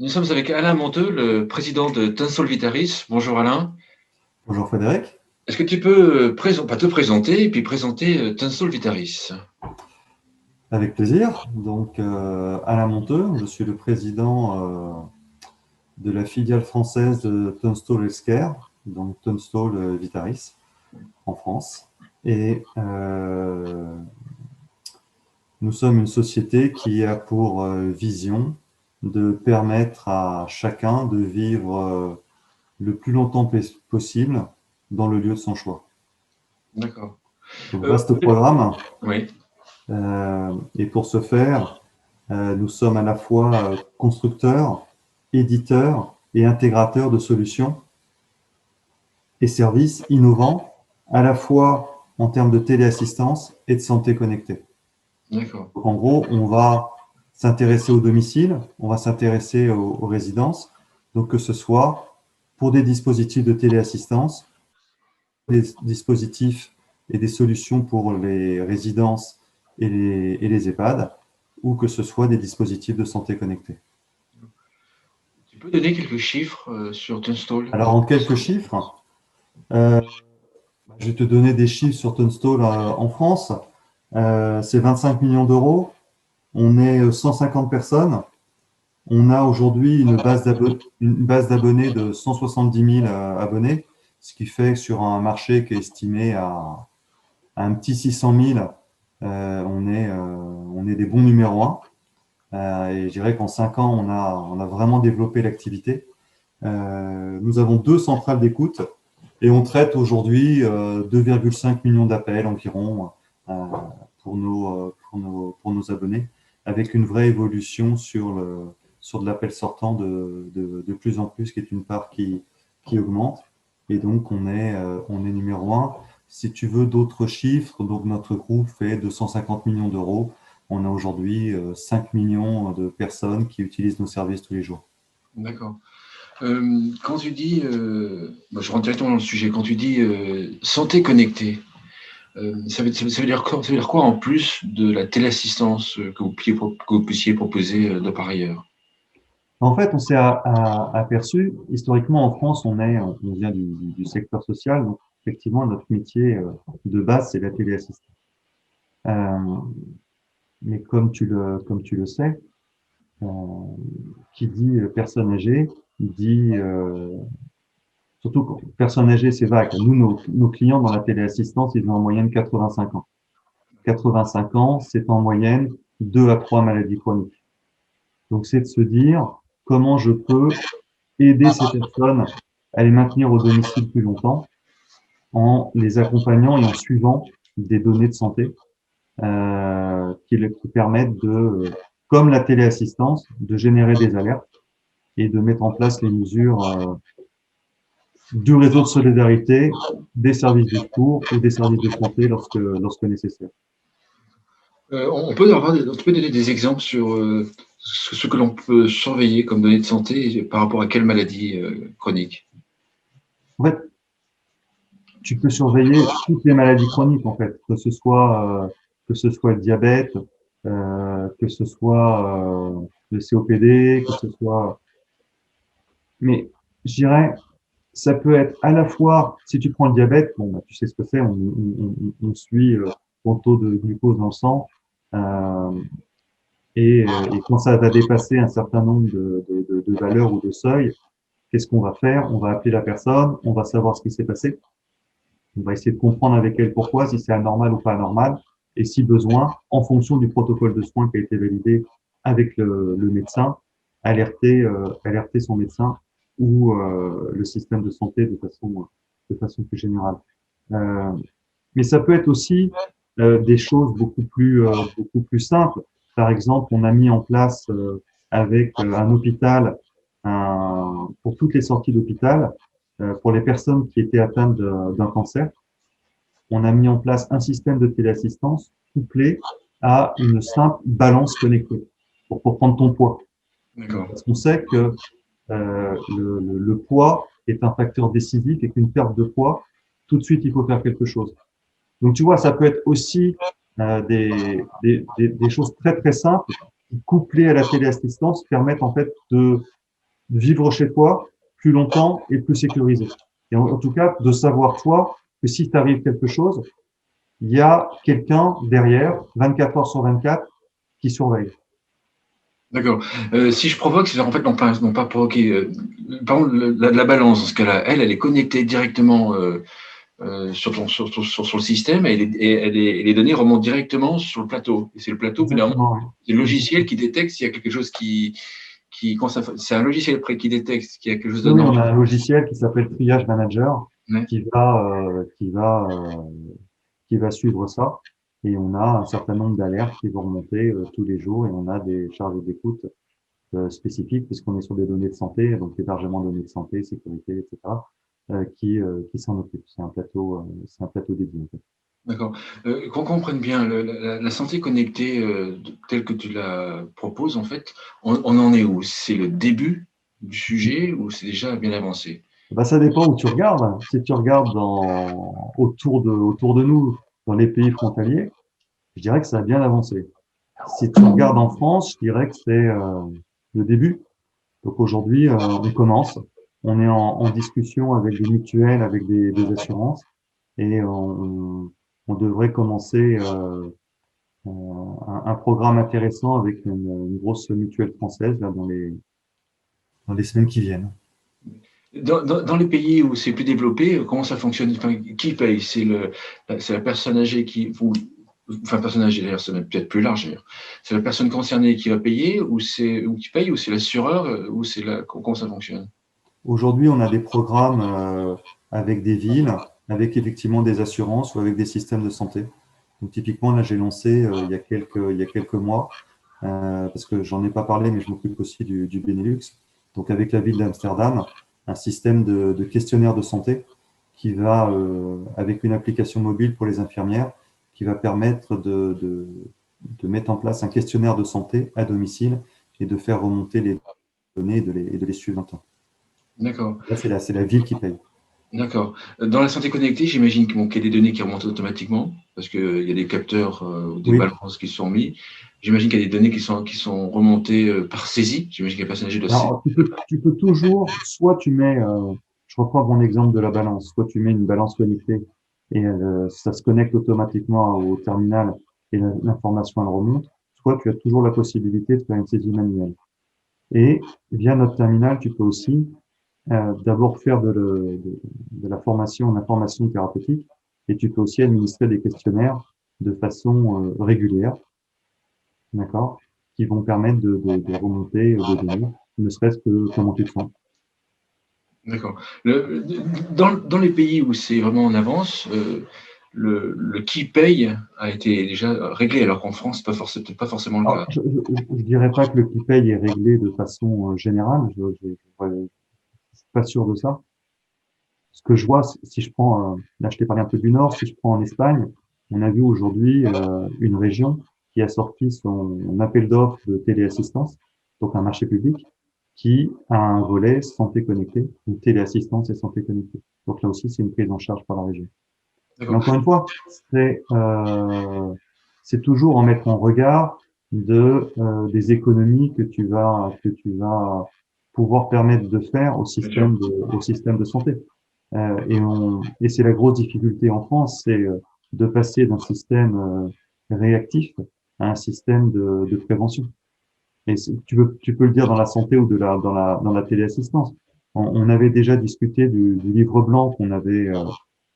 Nous sommes avec Alain Monteux, le président de Tunstall Vitaris. Bonjour Alain. Bonjour Frédéric. Est-ce que tu peux te présenter et puis présenter Tunstall Vitaris? Avec plaisir. Donc, Alain Monteux, je suis le président de la filiale française de Tunstall Healthcare, donc Tunstall Vitaris en France. Et nous sommes une société qui a pour vision de permettre à chacun de vivre le plus longtemps possible dans le lieu de son choix. D'accord. Donc, vaste programme. Oui. Et pour ce faire, nous sommes à la fois constructeurs, éditeurs et intégrateurs de solutions et services innovants, à la fois en termes de téléassistance et de santé connectée. D'accord. Donc, en gros, on va s'intéresser au domicile, on va s'intéresser aux résidences, donc que ce soit pour des dispositifs de téléassistance, des dispositifs et des solutions pour les résidences et les EHPAD, ou que ce soit des dispositifs de santé connectée. Tu peux donner quelques chiffres sur Tunstall? Alors, en quelques chiffres, je vais te donner des chiffres sur Tunstall en France. C'est 25 millions d'euros. On est 150 personnes. On a aujourd'hui une base d'abonnés de 170 000 abonnés, ce qui fait que sur un marché qui est estimé à un petit 600 000, on est des bons numéros 1. Et je dirais qu'en 5 ans, on a vraiment développé l'activité. Nous avons 2 centrales d'écoute et on traite aujourd'hui 2,5 millions d'appels environ pour nos abonnés, avec une vraie évolution sur de l'appel sortant de plus en plus, qui est une part qui augmente. Et donc, on est numéro 1. Si tu veux d'autres chiffres, donc notre groupe fait 250 millions d'euros. On a aujourd'hui 5 millions de personnes qui utilisent nos services tous les jours. D'accord. Quand tu dis, je rentre directement dans le sujet, quand tu dis santé connectée, ça veut dire quoi en plus de la téléassistance que vous puissiez proposer de par ailleurs? En fait, on s'est aperçu, historiquement en France, on vient du secteur social, donc effectivement, notre métier de base, c'est la téléassistance. Mais comme tu le sais, qui dit personne âgée, dit surtout quand personne âgée, c'est vague. Nous, nos clients dans la téléassistance, ils ont en moyenne 85 ans. 85 ans, c'est en moyenne 2 à 3 maladies chroniques. Donc, c'est de se dire comment je peux aider ces personnes à les maintenir au domicile plus longtemps en les accompagnant et en suivant des données de santé qui permettent comme la téléassistance, de générer des alertes et de mettre en place les mesures du réseau de solidarité, des services de secours ou des services de santé lorsque nécessaire. On peut tu peux donner des exemples sur ce que l'on peut surveiller comme données de santé par rapport à quelle maladie chronique? En fait, tu peux surveiller toutes les maladies chroniques, en fait, que ce soit le diabète, que ce soit le COPD, que ce soit. Mais je dirais, ça peut être à la fois, si tu prends le diabète, bon, bah, tu sais ce que c'est, on suit ton taux de glucose dans le sang, euh, et quand ça va dépasser un certain nombre de valeurs ou de seuils, qu'est-ce qu'on va faire? On va appeler la personne, on va savoir ce qui s'est passé. On va essayer de comprendre avec elle pourquoi, si c'est anormal ou pas anormal, et si besoin, en fonction du protocole de soins qui a été validé avec le médecin, alerter son médecin ou le système de santé de façon plus générale. Euh, mais ça peut être aussi des choses beaucoup plus simples. Par exemple, on a mis en place avec un hôpital, pour toutes les sorties d'hôpital, pour les personnes qui étaient atteintes d'un cancer, on a mis en place un système de téléassistance couplé à une simple balance connectée pour prendre ton poids. D'accord. Parce qu'on sait que le poids est un facteur décisif et qu'une perte de poids, tout de suite, il faut faire quelque chose. Donc, tu vois, ça peut être aussi des choses très, très simples qui, couplées à la téléassistance, permettent en fait vivre chez toi plus longtemps et plus sécurisé. Et en tout cas, de savoir, toi, que si t'arrive quelque chose, il y a quelqu'un derrière, 24 heures sur 24, qui surveille. D'accord. Si je provoque, c'est en fait non pas provoquer. Par exemple, la balance, dans ce cas-là, elle est connectée directement sur le système et les données remontent directement sur le plateau. Et c'est le plateau, finalement, Exactement, oui. c'est le logiciel qui détecte s'il y a quelque chose c'est un logiciel qui détecte qu'il y a quelque chose de Oui, on normal. a un logiciel qui s'appelle Triage Manager Ouais. qui va suivre ça. Et on a un certain nombre d'alertes qui vont remonter tous les jours et on a des chargés d'écoute spécifiques puisqu'on est sur des données de santé, donc hébergement de données de santé, sécurité, etc., qui s'en occupent. C'est un plateau dédié, en fait. D'accord. Qu'on comprenne bien, la santé connectée telle que tu la proposes, en fait, on en est où? C'est le début du sujet ou c'est déjà bien avancé? Bah, ça dépend où tu regardes. Si tu regardes autour de nous, dans les pays frontaliers, je dirais que ça a bien avancé. Si tu regardes en France, je dirais que c'est le début. Donc aujourd'hui, on commence. On est en discussion avec des mutuelles, avec des assurances, et on devrait commencer un programme intéressant avec une grosse mutuelle française là, dans les semaines qui viennent. Dans les pays où c'est plus développé, comment ça fonctionne? Enfin, qui paye? C'est la personne âgée enfin, personne âgée, d'ailleurs, c'est peut-être plus large, d'ailleurs. C'est la personne concernée qui va payer ou qui paye ou c'est l'assureur ou comment ça fonctionne? Aujourd'hui, on a des programmes avec des villes, avec effectivement des assurances ou avec des systèmes de santé. Donc typiquement, là, j'ai lancé il y a quelques mois, parce que j'en ai pas parlé, mais je m'occupe aussi du Benelux. Donc avec la ville d'Amsterdam, un système de questionnaire de santé qui va, avec une application mobile pour les infirmières, qui va permettre de mettre en place un questionnaire de santé à domicile et de faire remonter les données et de les suivre dans le temps. D'accord. Là, c'est la ville qui paye. D'accord. Dans la santé connectée, j'imagine qu'il y a des données qui remontent automatiquement parce qu'il y a des capteurs ou des Oui. balances qui sont mis. J'imagine qu'il y a des données qui sont remontées par saisie. J'imagine qu'il y a personne âgé de saisie. Alors, tu peux toujours, soit tu mets, je reprends mon exemple de la balance, soit tu mets une balance connectée et ça se connecte automatiquement au terminal et l'information elle remonte, soit tu as toujours la possibilité de faire une saisie manuelle. Et via notre terminal, tu peux aussi d'abord faire de la formation en information thérapeutique et tu peux aussi administrer des questionnaires de façon régulière, d'accord, qui vont permettre de remonter des données, ne serait-ce que comment tu te sens. D'accord. Dans les pays où c'est vraiment en avance, le qui paye a été déjà réglé, alors qu'en France, peut-être pas forcément le Alors, cas. je dirais pas que le qui paye est réglé de façon générale. Je suis pas sûr de ça. Ce que je vois, si je prends, là je t'ai parlé un peu du Nord, si je prends en Espagne, on a vu aujourd'hui une région qui a sorti son appel d'offres de téléassistance, donc un marché public, qui a un volet santé connectée, une téléassistance et santé connectée. Donc là aussi, c'est une prise en charge par la région. Mais D'accord. encore une fois, c'est toujours en mettre en regard des économies que tu vas pouvoir permettre de faire Bien sûr. au système de santé. Et c'est la grosse difficulté en France, c'est de passer d'un système réactif à un système de prévention. Tu peux le dire dans la santé ou dans la téléassistance. On avait déjà discuté du livre blanc qu'on avait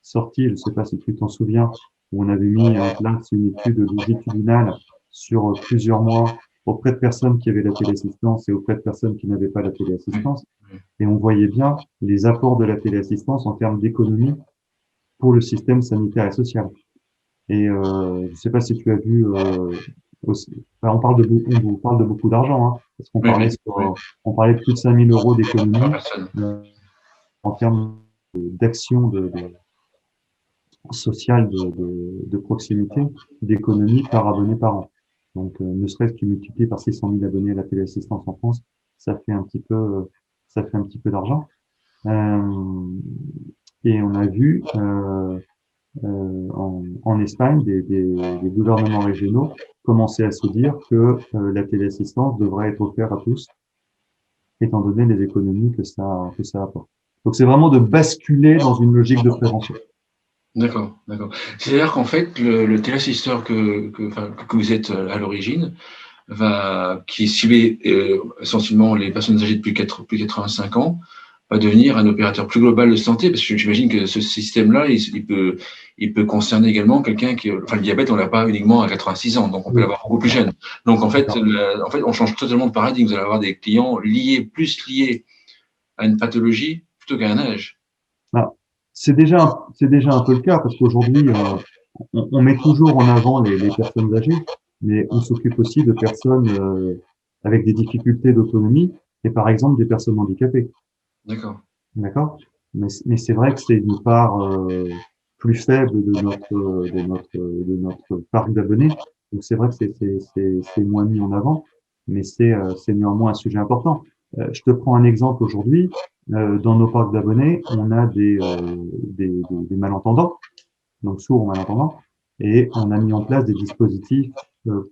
sorti, je ne sais pas si tu t'en souviens, où on avait mis en place une étude longitudinale sur plusieurs mois auprès de personnes qui avaient la téléassistance et auprès de personnes qui n'avaient pas la Oui, téléassistance. oui. Et on voyait bien les apports de la téléassistance en termes d'économie pour le système sanitaire et social. Et je ne sais pas si tu as vu aussi, enfin, on parle de beaucoup d'argent, hein, parce qu'on Oui, parlait oui, oui. on parlait de plus de 5 000 € Par d'économie personne. en termes d'action sociale de proximité, d'économie par abonné par an. Donc, ne serait-ce que multiplié par 600 000 abonnés à la téléassistance en France, ça fait un petit peu, ça fait un petit peu d'argent. Euh, et on a vu en Espagne des gouvernements régionaux commencer à se dire que la téléassistance devrait être offerte à tous étant donné les économies que ça apporte. Donc, c'est vraiment de basculer dans une logique de prévention. D'accord, d'accord. C'est-à-dire qu'en fait, le téléassisteur que vous êtes à l'origine, qui ciblait essentiellement les personnes âgées de plus de 85 ans, va devenir un opérateur plus global de santé, parce que j'imagine que ce système-là, il peut concerner également quelqu'un qui, enfin, le diabète, on l'a pas uniquement à 86 ans, donc on peut Oui. l'avoir beaucoup plus jeune. Donc en fait, on change totalement de paradigme. Vous allez avoir des clients plus liés à une pathologie plutôt qu'à un âge. Ben, c'est déjà un peu le cas parce qu'aujourd'hui, on met toujours en avant les personnes âgées, mais on s'occupe aussi de personnes avec des difficultés d'autonomie et par exemple des personnes handicapées. D'accord. D'accord? Mais c'est vrai que c'est une part plus faible de notre parc d'abonnés. Donc c'est vrai que c'est moins mis en avant, mais c'est néanmoins un sujet important. Je te prends un exemple aujourd'hui. Dans nos parcs d'abonnés, on a des malentendants, donc sourds ou malentendants, et on a mis en place des dispositifs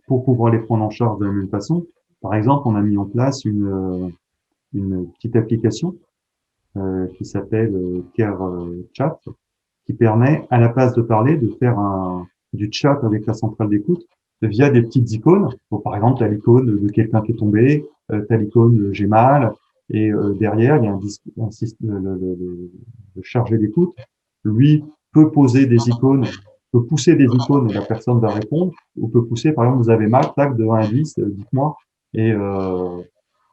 pour pouvoir les prendre en charge de la même façon. Par exemple, on a mis en place une petite application qui s'appelle Care Chat, qui permet, à la place de parler, de faire du chat avec la centrale d'écoute via des petites icônes. Donc, par exemple, tu as l'icône de quelqu'un qui est tombé, tu as l'icône de j'ai mal, et derrière, il y a le chargé d'écoute. Lui peut poser des icônes, peut pousser des icônes et la personne va répondre, ou peut pousser, par exemple, vous avez mal, tac, de 1 à 10, dites-moi, et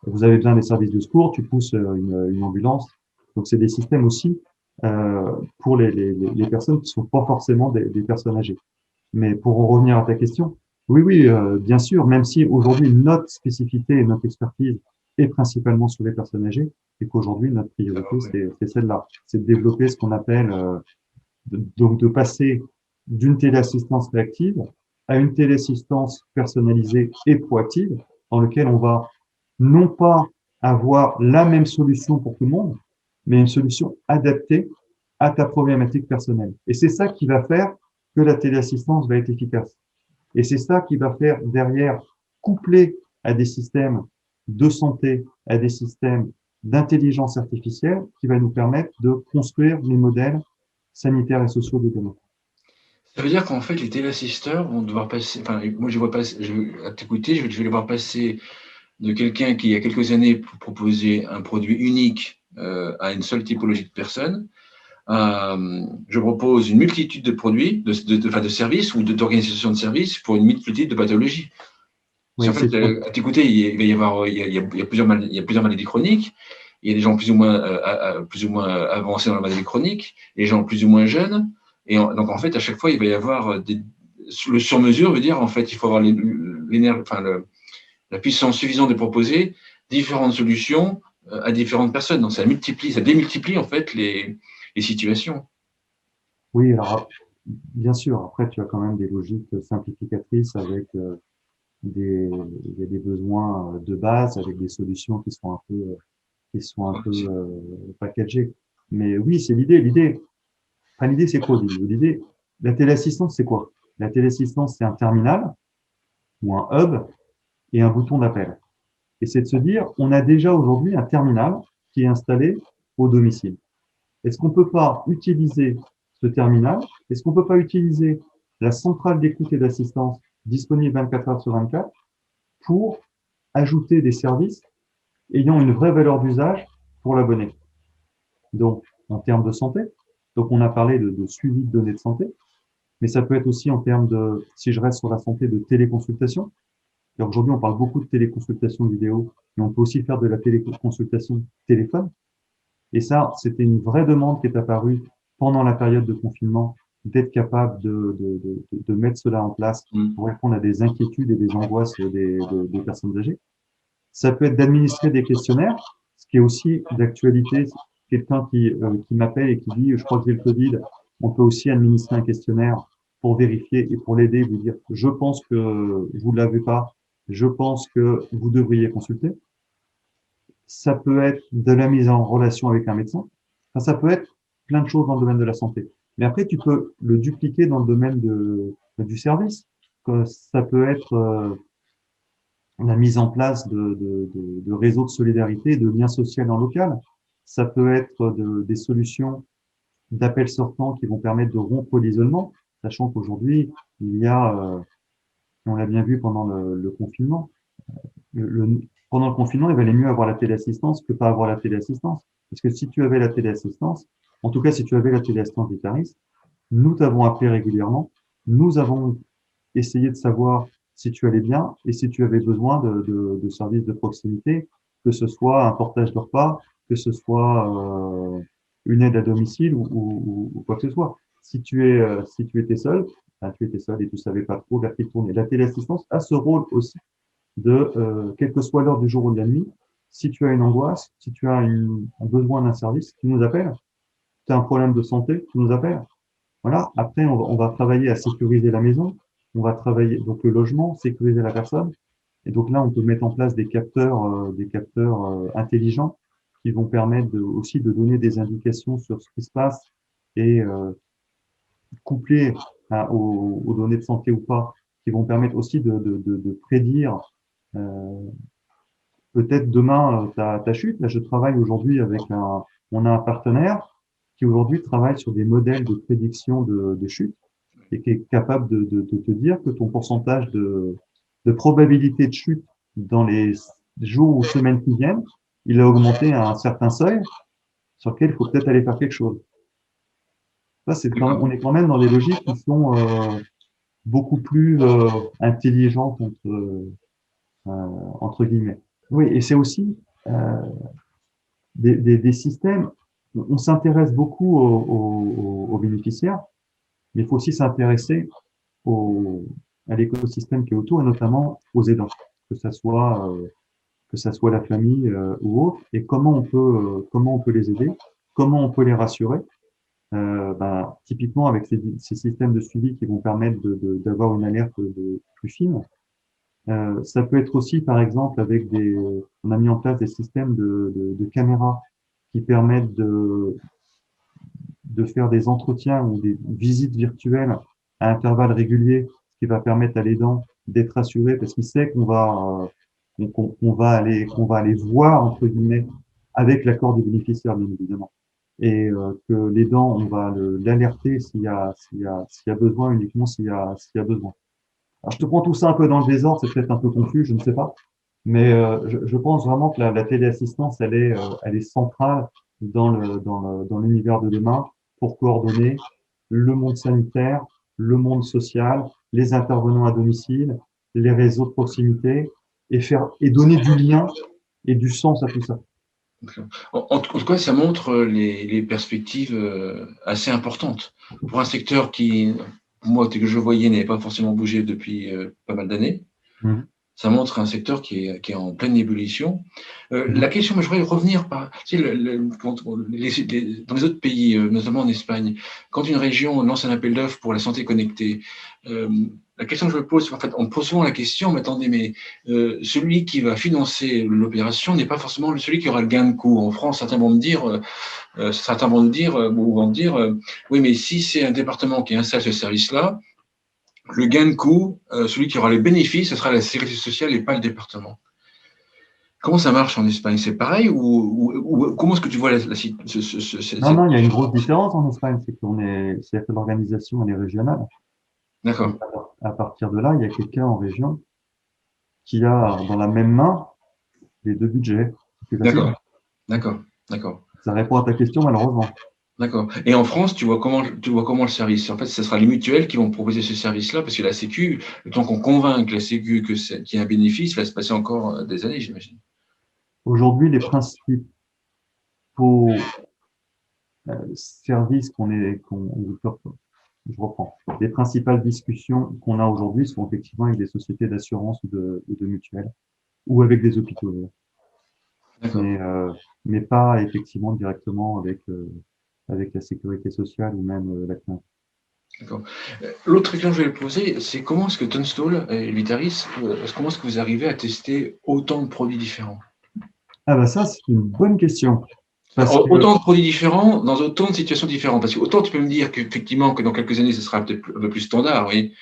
vous avez besoin des services de secours, tu pousses une ambulance. Donc, c'est des systèmes aussi pour les personnes qui sont pas forcément des personnes âgées. Mais pour en revenir à ta question, oui, oui, bien sûr, même si aujourd'hui notre spécificité et notre expertise est principalement sur les personnes âgées, et qu'aujourd'hui notre priorité c'est celle-là, c'est de développer ce qu'on appelle donc de passer d'une téléassistance réactive à une téléassistance personnalisée et proactive, dans lequel on va non pas avoir la même solution pour tout le monde, mais une solution adaptée à ta problématique personnelle. Et c'est ça qui va faire que la téléassistance va être efficace. Et c'est ça qui va faire derrière, couplé à des systèmes de santé, à des systèmes d'intelligence artificielle, qui va nous permettre de construire les modèles sanitaires et sociaux de demain. Ça veut dire qu'en fait, les téléassisteurs vont devoir passer, enfin, moi, je vois passer, à t'écouter, je vais les voir passer de quelqu'un qui, il y a quelques années, proposait un produit unique à une seule typologie de personnes. Je propose une multitude de produits, de services ou d'organisations de services pour une multitude de pathologies. Oui, En fait, à t'écouter, il va y avoir, il y a plusieurs maladies chroniques. Il y a des gens plus ou moins avancés dans la maladie chronique, et des gens plus ou moins jeunes. Donc, en fait, à chaque fois, il va y avoir le sur-mesure veut dire, en fait, il faut avoir la puissance suffisante de proposer différentes solutions à différentes personnes. Donc, ça démultiplie, en fait, les situations. oui, alors bien sûr, après tu as quand même des logiques simplificatrices avec il y a des besoins de base avec des solutions qui sont un peu packagées. Mais oui, c'est l'idée. L'idée, c'est quoi l'idée? La téléassistance, c'est quoi? La téléassistance, c'est un terminal ou un hub et un bouton d'appel. Et c'est de se dire, on a déjà aujourd'hui un terminal qui est installé au domicile. Est-ce qu'on peut pas utiliser ce terminal? Est-ce qu'on peut pas utiliser la centrale d'écoute et d'assistance disponible 24 heures sur 24 pour ajouter des services ayant une vraie valeur d'usage pour l'abonné? Donc, en termes de santé, donc on a parlé de suivi de données de santé, mais ça peut être aussi en termes de, si je reste sur la santé, de téléconsultation. Aujourd'hui, on parle beaucoup de téléconsultation vidéo, mais on peut aussi faire de la téléconsultation téléphone. Et ça, c'était une vraie demande qui est apparue pendant la période de confinement, d'être capable de mettre cela en place Mm. pour répondre à des inquiétudes et des angoisses des personnes âgées. Ça peut être d'administrer des questionnaires, ce qui est aussi d'actualité. Quelqu'un qui m'appelle et qui dit, je crois que j'ai le Covid, on peut aussi administrer un questionnaire pour vérifier et pour l'aider, lui dire, je pense que vous ne l'avez pas, je pense que vous devriez consulter. Ça peut être de la mise en relation avec un médecin. Enfin, ça peut être plein de choses dans le domaine de la santé. Mais après, tu peux le dupliquer dans le domaine du service. Ça peut être la mise en place de réseaux de solidarité, de liens sociaux en local. Ça peut être des solutions d'appels sortants qui vont permettre de rompre l'isolement, sachant qu'aujourd'hui, il y a, on l'a bien vu pendant le confinement, pendant le confinement, il valait mieux avoir la téléassistance que pas avoir la téléassistance. Parce que si tu avais la téléassistance, en tout cas si tu avais la téléassistance du tarif, nous t'avons appelé régulièrement, nous avons essayé de savoir si tu allais bien et si tu avais besoin de services de proximité, que ce soit un portage de repas, que ce soit une aide à domicile ou quoi que ce soit. Si tu étais seul, ben, tu étais seul et tu savais pas trop vers qui tourner. La téléassistance a ce rôle aussi quelle que soit l'heure du jour ou de la nuit, si tu as une angoisse, si tu as un besoin d'un service, tu nous appelles. Tu as un problème de santé, tu nous appelles. Voilà. Après, on va travailler à sécuriser la maison. On va travailler, donc le logement, sécuriser la personne. Et donc là, on peut mettre en place des capteurs intelligents qui vont permettre aussi de donner des indications sur ce qui se passe et couplés aux données de santé ou pas, qui vont permettre aussi de prédire peut-être demain ta chute. Là, je travaille aujourd'hui on a un partenaire qui aujourd'hui travaille sur des modèles de prédiction de chute et qui est capable de te dire que ton pourcentage de probabilité de chute dans les jours ou semaines qui viennent, il a augmenté à un certain seuil sur lequel il faut peut-être aller faire quelque chose. Ça, on est quand même dans des logiques qui sont beaucoup plus intelligentes entre guillemets. Oui, et c'est aussi des systèmes. On s'intéresse beaucoup aux bénéficiaires, mais il faut aussi s'intéresser à l'écosystème qui est autour, et notamment aux aidants, que ça soit la famille ou autre, et comment on peut les aider, comment on peut les rassurer. Typiquement avec ces systèmes de suivi qui vont permettre d'avoir une alerte plus fine. Ça peut être aussi, par exemple, on a mis en place des systèmes de caméras qui permettent de faire des entretiens ou des visites virtuelles à intervalles réguliers, ce qui va permettre à l'aidant d'être assuré parce qu'il sait qu'on va aller voir, entre guillemets, avec l'accord du bénéficiaire, bien évidemment. Et que l'aidant, on va l'alerter s'il y a besoin, uniquement s'il y a besoin. Alors, je te prends tout ça un peu dans le désordre, c'est peut-être un peu confus, je ne sais pas. Mais je pense vraiment que la téléassistance, elle est centrale dans l'univers de demain pour coordonner le monde sanitaire, le monde social, les intervenants à domicile, les réseaux de proximité et donner du lien et du sens à tout ça. En tout cas, ça montre les perspectives assez importantes pour un secteur qui, moi, tel que je voyais, n'avait pas forcément bougé depuis pas mal d'années. Mmh. Ça montre un secteur qui est en pleine ébullition. La question, je voudrais revenir dans les autres pays, notamment en Espagne, quand une région lance un appel d'offres pour la santé connectée, la question que je me pose, en fait, on me pose souvent la question, mais attendez, mais celui qui va financer l'opération n'est pas forcément celui qui aura le gain de coût. En France, certains vont me dire, oui, mais si c'est un département qui installe ce service-là, le gain de coût, celui qui aura les bénéfices, ce sera la sécurité sociale et pas le département. Comment ça marche en Espagne? C'est pareil ou comment est-ce que tu vois Non, il y a une grosse différence en Espagne, c'est que l'organisation, elle est régionale. D'accord. À partir de là, il y a quelqu'un en région qui a dans la même main les deux budgets. D'accord. Ça répond à ta question, malheureusement. D'accord. Et en France, tu vois comment le service? En fait, ce sera les mutuelles qui vont proposer ce service-là, parce que la Sécu, le temps qu'on convainque la Sécu qu'il y a un bénéfice, va se passer encore des années, j'imagine. Aujourd'hui, les principaux services je reprends. Les principales discussions qu'on a aujourd'hui sont effectivement avec des sociétés d'assurance ou de mutuelles, ou avec des hôpitaux. Mais pas effectivement directement avec la sécurité sociale ou même la CNAM. D'accord. L'autre question que je vais poser, c'est comment est-ce que Tunstall et Vitaris, comment est-ce que vous arrivez à tester autant de produits différents? Ah bah ça, c'est une bonne question. Autant de produits différents dans autant de situations différentes. Parce que autant tu peux me dire qu'effectivement que dans quelques années, ce sera peut-être un peu plus standard, oui.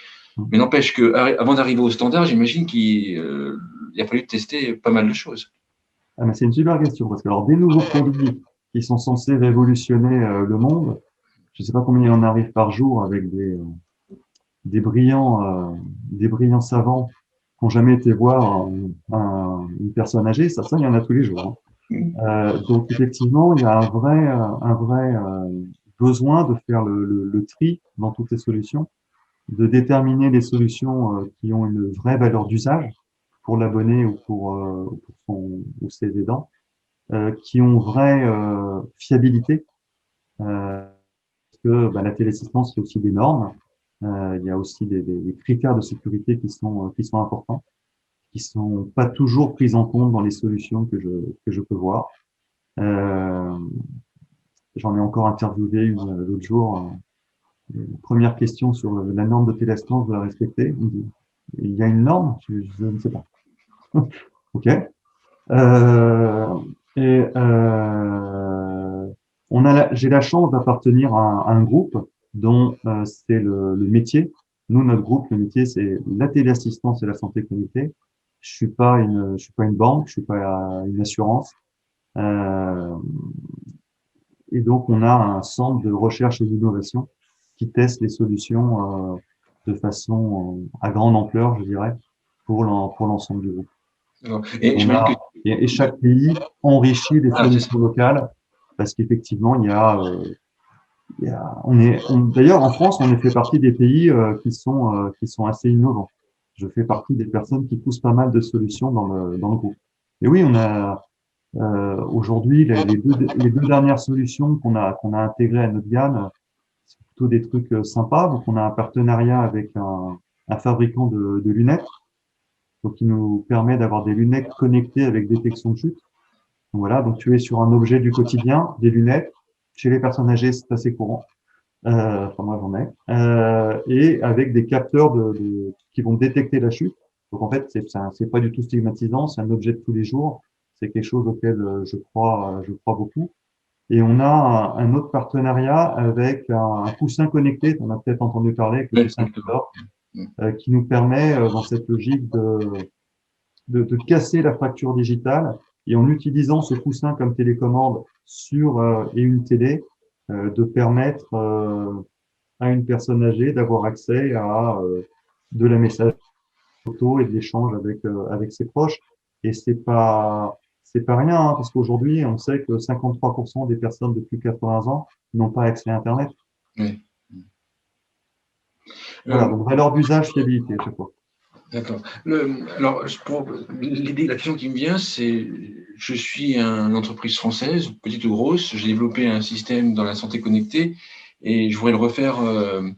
Mais n'empêche qu'avant d'arriver au standard, j'imagine il a fallu tester pas mal de choses. Ah, mais c'est une super question parce que alors des nouveaux produits qui sont censés révolutionner le monde, je ne sais pas combien il en arrive par jour avec des brillants des brillants savants qui n'ont jamais été voir une personne âgée, ça il y en a tous les jours. Hein. Donc effectivement, il y a un vrai besoin de faire le tri dans toutes les solutions, de déterminer les solutions qui ont une vraie valeur d'usage pour l'abonné ou ses aidants, qui ont vraie fiabilité. Parce que la téléassistance, c'est aussi des normes. Il y a aussi des critères de sécurité qui sont importants, qui sont pas toujours pris en compte dans les solutions que je peux voir. Euh, J'en ai encore interviewé une l'autre jour. Première question sur la norme de téléassistance, de la respecter. Il me dit, il y a une norme? Je ne sais pas. OK. Euh, et j'ai la chance d'appartenir à un groupe dont c'est le métier. Nous, notre groupe, le métier, c'est la téléassistance et la santé connectée. Je suis pas une banque, je suis pas une assurance. Euh, et donc, on a un centre de recherche et d'innovation qui teste les solutions de façon à grande ampleur, je dirais, pour l'ensemble du groupe. Et On j'imagine que... a, et chaque pays enrichit les Ah, c'est ça. solutions locales parce qu'effectivement, d'ailleurs, en France, on est fait partie des pays qui sont assez innovants. Je fais partie des personnes qui poussent pas mal de solutions dans le groupe. Et oui, on a aujourd'hui les deux dernières solutions qu'on a intégrées à notre gamme, c'est plutôt des trucs sympas. Donc, on a un partenariat avec un fabricant de lunettes, donc qui nous permet d'avoir des lunettes connectées avec détection de chute. Donc, voilà, donc tu es sur un objet du quotidien, des lunettes. Chez les personnes âgées, c'est assez courant. Enfin, moi, j'en ai. Et avec des capteurs qui vont détecter la chute. Donc, en fait, c'est pas du tout stigmatisant. C'est un objet de tous les jours. C'est quelque chose auquel je crois beaucoup. Et on a un autre partenariat avec un coussin connecté. On a peut-être entendu parler avec le Oui, coussin exactement. Condor, qui nous permet, dans cette logique de casser la fracture digitale et en utilisant ce coussin comme télécommande et une télé, de permettre à une personne âgée d'avoir accès à de la messagerie photo et de l'échange avec ses proches. Et c'est pas rien, hein, parce qu'aujourd'hui, on sait que 53% des personnes de plus de 80 ans n'ont pas accès à Internet. Oui. Voilà, donc valeur d'usage, fiabilité à chaque fois. D'accord. Alors, la question qui me vient, c'est, je suis une entreprise française, petite ou grosse, j'ai développé un système dans la santé connectée et je voudrais le refaire, je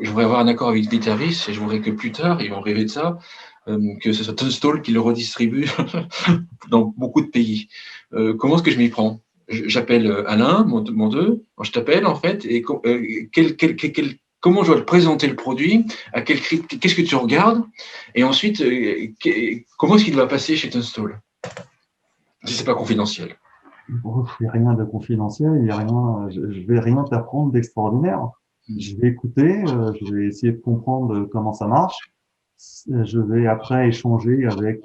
voudrais avoir un accord avec Vitaris et je voudrais que plus tard, ils vont rêver de ça, que ce soit Tunstall qui le redistribue dans beaucoup de pays. Comment est-ce que je m'y prends? J'appelle Alain, mon deux, je t'appelle en fait, et comment je dois le présenter le produit, qu'est-ce que tu regardes, et ensuite, comment est-ce qu'il va passer chez Tunstall, si c'est pas confidentiel. Bon, il n'y a rien de confidentiel, il y a rien, je vais rien t'apprendre d'extraordinaire. Je vais écouter, je vais essayer de comprendre comment ça marche. Je vais après échanger avec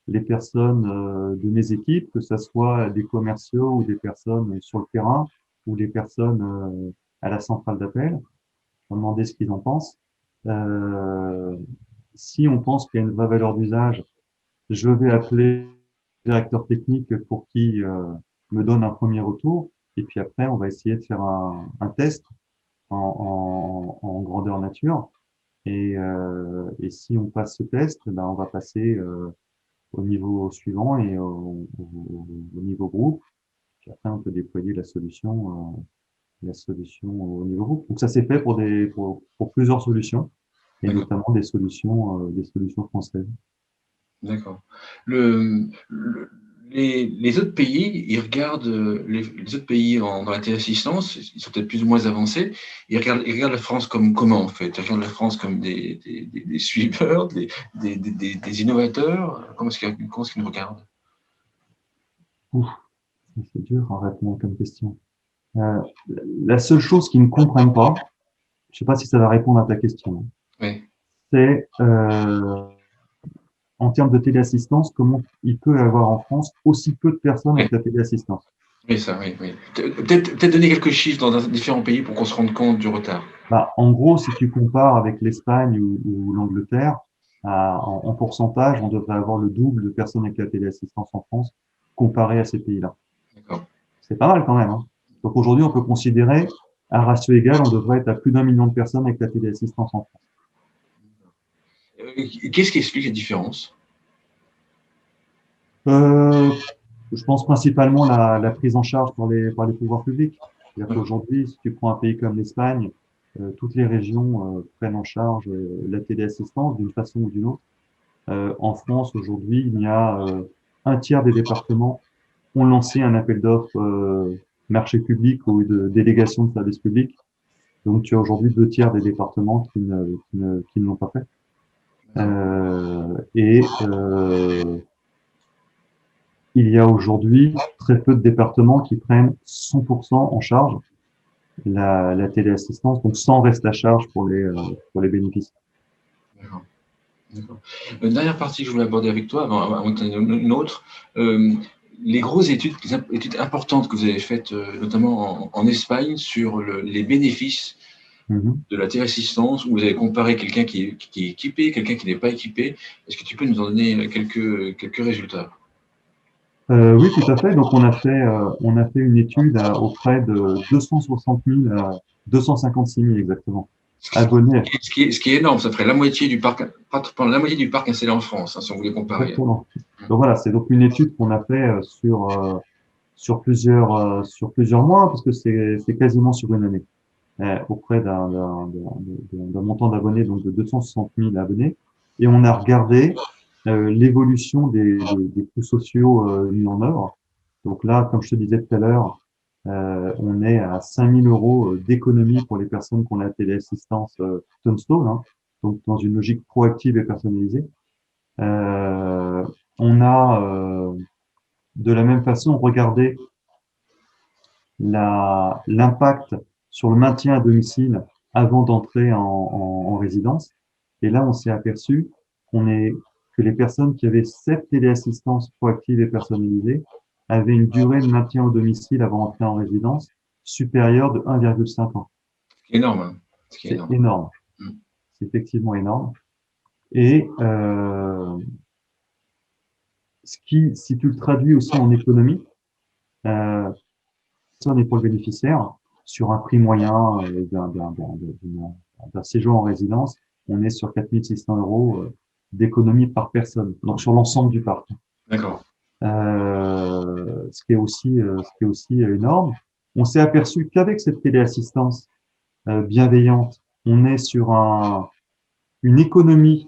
les personnes de mes équipes, que ce soit des commerciaux ou des personnes sur le terrain ou des personnes à la centrale d'appel, pour demander ce qu'ils en pensent. Euh, Si on pense qu'il y a une vraie valeur d'usage, je vais appeler le directeur technique pour qu'il me donne un premier retour. Et puis après, on va essayer de faire un test en grandeur nature. Et si on passe ce test, ben, on va passer au niveau suivant et au niveau groupe. Puis après, on peut déployer la solution au niveau groupe. Donc ça s'est fait pour plusieurs solutions et D'accord. notamment des solutions françaises. D'accord. Les autres pays, ils regardent les autres pays dans la téléassistance, ils sont peut-être plus ou moins avancés. Ils regardent la France comme comment en fait? Ils regardent la France comme des suiveurs, des innovateurs. Comment est-ce qu'ils nous regardent? Ouf, c'est dur à répondre comme question. Euh, la seule chose qu'ils ne comprennent pas, je sais pas si ça va répondre à ta question, Oui. c'est en termes de téléassistance, comment il peut y avoir en France aussi peu de personnes Oui, avec la téléassistance. oui, ça, oui, oui. Peut-être donner quelques chiffres dans différents pays pour qu'on se rende compte du retard. Bah, en gros, si tu compares avec l'Espagne ou l'Angleterre, en pourcentage, on devrait avoir le double de personnes avec la téléassistance en France comparé à ces pays-là. D'accord. C'est pas mal quand même, hein. Donc aujourd'hui, on peut considérer, à ratio égal, on devrait être à plus d'1 million de personnes avec la téléassistance en France. Qu'est-ce qui explique la différence? Euh, je pense principalement la prise en charge par les pouvoirs publics. C'est-à-dire D'accord. qu'aujourd'hui, si tu prends un pays comme l'Espagne, toutes les régions prennent en charge la téléassistance d'une façon ou d'une autre. En France, aujourd'hui, il y a un tiers des départements ont lancé un appel d'offres marché public ou de délégation de services publics. Donc, tu as aujourd'hui 2 tiers des départements qui ne l'ont pas fait. D'accord. Il y a aujourd'hui très peu de départements qui prennent 100% en charge la téléassistance, donc sans reste à charge pour les bénéficiaires. D'accord. D'accord. Une dernière partie que je voulais aborder avec toi, avant que tu en aies une autre, euh, les grosses études, les études importantes que vous avez faites, notamment en Espagne, sur les bénéfices Mhm. de la téléassistance, où vous avez comparé quelqu'un qui est équipé, quelqu'un qui n'est pas équipé. Est-ce que tu peux nous en donner quelques résultats? Oui, tout à fait. Donc, on a fait une étude auprès de 260 000, 256 000 exactement, Ce qui, abonnés. ce qui est énorme, ça ferait la moitié du parc, pratiquement la moitié du parc installé en France, hein, si on voulait comparer. Exactement. Donc voilà, c'est donc une étude qu'on a fait sur plusieurs mois, parce que c'est quasiment sur une année, auprès d'un montant d'abonnés, donc de 260 000 abonnés. Et on a regardé l'évolution des coûts sociaux mis en œuvre. Donc là, comme je te disais tout à l'heure, on est à 5 000 euros d'économie pour les personnes qui ont la téléassistance Tunstall, hein, donc dans une logique proactive et personnalisée. Euh, on a de la même façon regardé l'impact sur le maintien à domicile avant d'entrer en résidence. Et là, on s'est aperçu que les personnes qui avaient cette téléassistance proactive et personnalisée avaient une durée de maintien au domicile avant d'entrer en résidence supérieure de 1,5 ans. Ce qui est énorme, hein. Ce qui est C'est énorme. énorme. Mm. C'est effectivement énorme. Et si tu le traduis aussi en économie, euh, personne est pour le bénéficiaire, sur un prix moyen d'un séjour en résidence, on est sur 4 600 euros d'économie par personne, donc sur l'ensemble du parc. D'accord. Ce qui est aussi énorme. On s'est aperçu qu'avec cette téléassistance bienveillante, on est sur une économie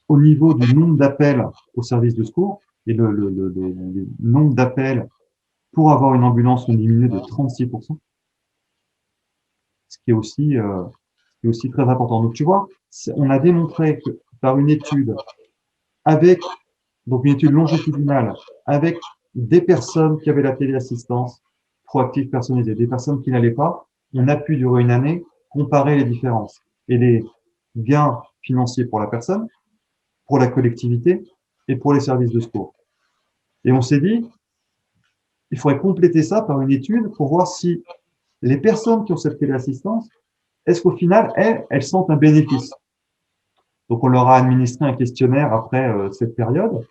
au niveau du nombre d'appels au service de secours, et le nombre d'appels pour avoir une ambulance ont diminué de 36%, ce qui est aussi très important. Donc, tu vois, on a démontré que par une étude avec, donc une étude longitudinale, avec des personnes qui avaient la téléassistance proactive personnalisée, des personnes qui n'allaient pas, on a pu, durant une année, comparer les différences et les gains financiers pour la personne, pour la collectivité et pour les services de secours. Et on s'est dit, il faudrait compléter ça par une étude pour voir si les personnes qui ont cette téléassistance, est-ce qu'au final, elles sentent un bénéfice? Donc, on leur a administré un questionnaire après cette période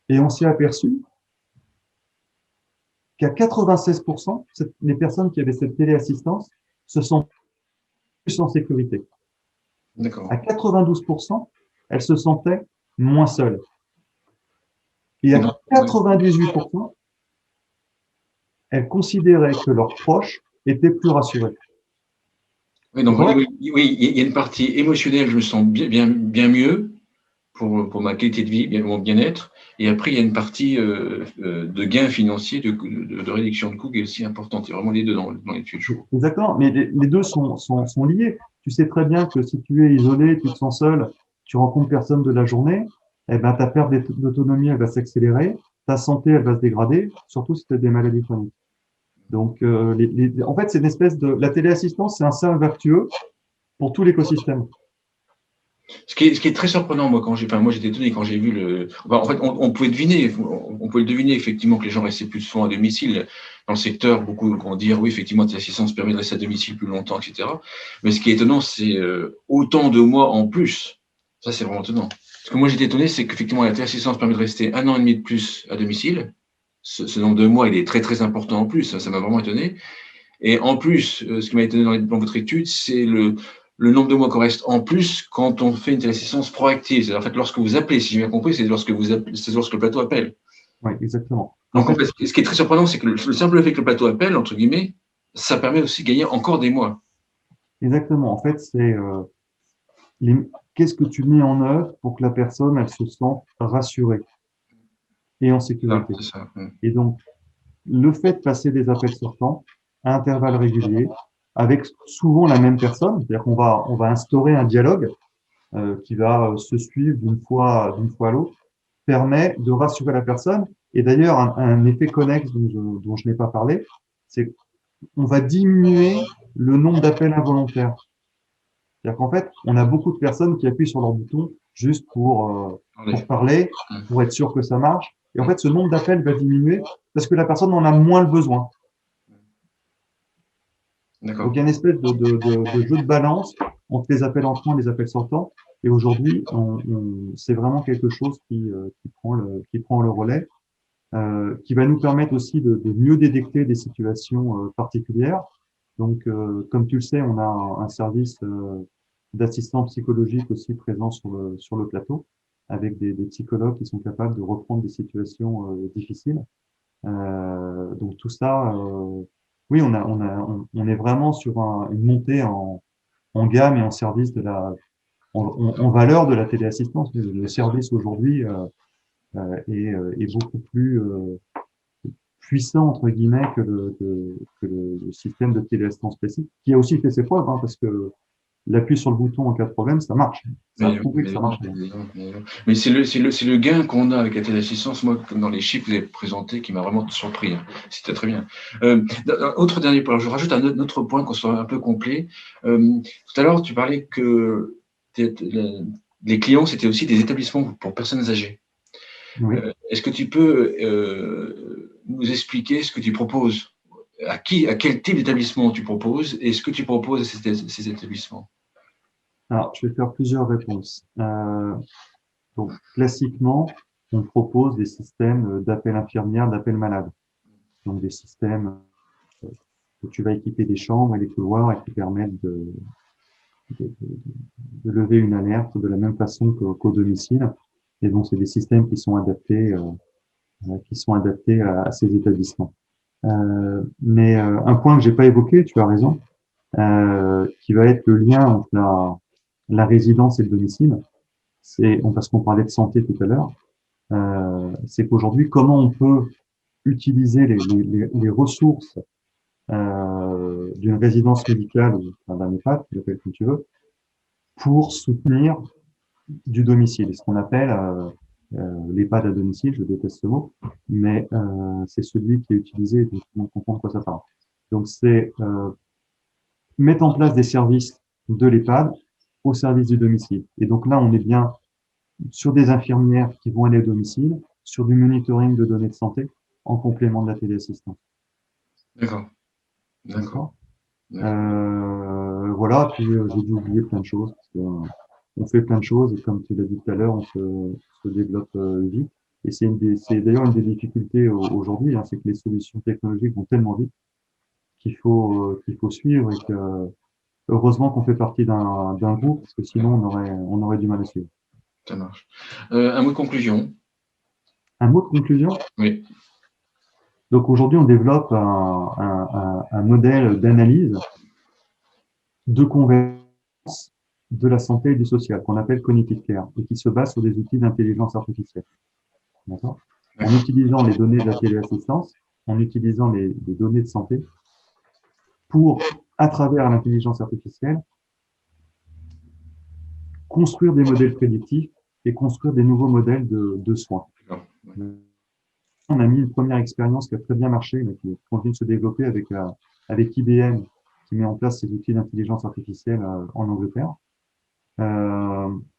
et on s'est aperçu qu'à 96%, les personnes qui avaient cette téléassistance se sentent plus en sécurité. D'accord. À 92%, elles se sentaient moins seules. Et Et à donc, ouais. 98%, elles considéraient que leurs proches étaient plus rassurés. Oui, donc, Donc, en fait, oui, il y a une partie émotionnelle, je me sens bien mieux pour ma qualité de vie, mon bien-être. Et après, il y a une partie de gain financier, de réduction de coûts qui est aussi importante. Il y a vraiment les deux dans l'étude, je trouve. exactement, mais les deux sont liés. Tu sais très bien que si tu es isolé, tu te sens seul, tu rencontres personne de la journée, eh ben, ta perte d'autonomie, elle va s'accélérer, ta santé, elle va se dégrader, surtout si tu as des maladies chroniques. Donc, en fait, c'est une espèce la téléassistance, c'est un cercle vertueux pour tout l'écosystème. Ce qui est très surprenant, moi j'étais étonné quand j'ai vu en fait, on pouvait deviner, on pouvait le deviner effectivement que les gens restaient plus souvent à domicile. Dans le secteur, beaucoup vont dire oui, effectivement, l'assistance permet de rester à domicile plus longtemps, etc. Mais ce qui est étonnant, c'est autant de mois en plus. Ça, c'est vraiment étonnant. Ce que moi j'étais étonné, c'est qu'effectivement, la téléassistance permet de rester 1 an et demi de plus à domicile. Ce nombre de mois, il est très très important en plus. Ça m'a vraiment étonné. Et en plus, ce qui m'a étonné dans votre étude, c'est le nombre de mois qu'on reste en plus quand on fait une téléassistance proactive. C'est-à-dire, en fait, lorsque vous appelez, si j'ai bien compris, c'est lorsque le plateau appelle. Oui, exactement. En Donc, en fait, fait, ce qui est très surprenant, c'est que le simple fait que le plateau appelle, entre guillemets, ça permet aussi de gagner encore des mois. exactement. En fait, c'est qu'est-ce que tu mets en œuvre pour que la personne, elle se sente rassurée et en Ah, sécurité. c'est ça. Et donc, le fait de passer des appels sortants à intervalles réguliers, avec souvent la même personne, c'est-à-dire on va instaurer un dialogue qui va se suivre d'une fois à l'autre, permet de rassurer la personne. Et d'ailleurs, un effet connexe dont je n'ai pas parlé, c'est qu'on va diminuer le nombre d'appels involontaires. C'est-à-dire qu'en fait, on a beaucoup de personnes qui appuient sur leur bouton juste pour parler, pour être sûr que ça marche. Et en fait, ce nombre d'appels va diminuer parce que la personne en a moins le besoin. Donc, D'accord. il y a une espèce de jeu de balance entre les appels entrants et les appels sortants. Et aujourd'hui, c'est vraiment quelque chose qui prend le relais, qui va nous permettre aussi de mieux détecter des situations particulières. Donc, comme tu le sais, on a un service d'assistant psychologique aussi présent sur le plateau, avec des psychologues qui sont capables de reprendre des situations difficiles. Donc tout ça, oui, on est vraiment sur une montée en gamme et en service en valeur de la téléassistance. Le service aujourd'hui est beaucoup plus puissant entre guillemets que le système de téléassistance classique, qui a aussi fait ses preuves, hein, parce que l'appui sur le bouton en cas de problème, ça marche. Ça a prouvé que ça marche. Mais c'est le gain qu'on a avec la téléassistance, moi, comme dans les chiffres que vous avez présentés, qui m'a vraiment surpris. Hein. C'était très bien. Autre dernier point, je rajoute un autre point qu'on soit un peu complet. Tout à l'heure, tu parlais que les clients, c'était aussi des établissements pour personnes âgées. Oui. Est-ce que tu peux nous expliquer ce que tu proposes? À quel type d'établissement tu proposes et ce que tu proposes à ces établissements? Alors, je vais faire plusieurs réponses. Donc, classiquement, on propose des systèmes d'appel infirmière, d'appel malade. Donc, des systèmes où tu vas équiper des chambres et des couloirs et qui permettent de, de lever une alerte de la même façon qu'au domicile. Et donc, c'est des systèmes qui sont adaptés à ces établissements. Mais un point que j'ai pas évoqué, tu as raison, qui va être le lien entre la résidence et le domicile. Parce qu'on parlait de santé tout à l'heure, c'est qu'aujourd'hui, comment on peut utiliser les ressources d'une résidence médicale ou d'un EHPAD, tu l'appelles comme tu veux, pour soutenir du domicile, ce qu'on appelle l'EHPAD à domicile, je déteste ce mot, mais c'est celui qui est utilisé, donc on comprend de quoi ça parle. Donc c'est mettre en place des services de l'EHPAD au service du domicile. Et donc là, on est bien sur des infirmières qui vont aller au domicile, sur du monitoring de données de santé en complément de la téléassistance. D'accord. D'accord. Voilà, puis j'ai dû oublier plein de choses, parce que, on fait plein de choses, et comme tu l'as dit tout à l'heure, se développe vite. Et c'est d'ailleurs une des difficultés aujourd'hui, hein, c'est que les solutions technologiques vont tellement vite qu'il faut suivre, et que heureusement qu'on fait partie d'un groupe, parce que sinon on aurait du mal à suivre. Ça marche. Un mot de conclusion. Un mot de conclusion? Oui. Donc aujourd'hui, on développe un modèle d'analyse de convergence de la santé et du social, qu'on appelle Cognitive Care, et qui se base sur des outils d'intelligence artificielle. D'accord? En utilisant les données de la téléassistance, en utilisant les données de santé, pour, à travers l'intelligence artificielle, construire des modèles prédictifs et construire des nouveaux modèles de soins. On a mis une première expérience qui a très bien marché, mais qui continue de se développer avec IBM, qui met en place ces outils d'intelligence artificielle en Angleterre.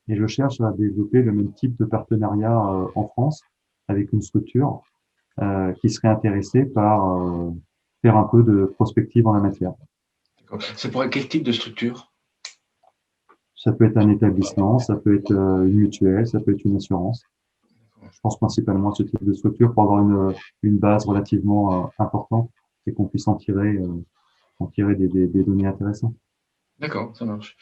et je cherche à développer le même type de partenariat en France avec une structure qui serait intéressée par faire un peu de prospective en la matière. C'est pour quel type de structure? Ça peut être un établissement, ça peut être une mutuelle, ça peut être une assurance. Je pense principalement à ce type de structure pour avoir une base relativement importante et qu'on puisse en tirer des données intéressantes. D'accord, ça marche.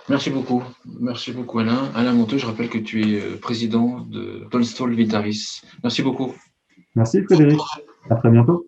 Merci beaucoup. Merci beaucoup, Alain. Alain Monteux, je rappelle que tu es président de Tolstol Vitaris. Merci beaucoup. Merci Frédéric. À très bientôt.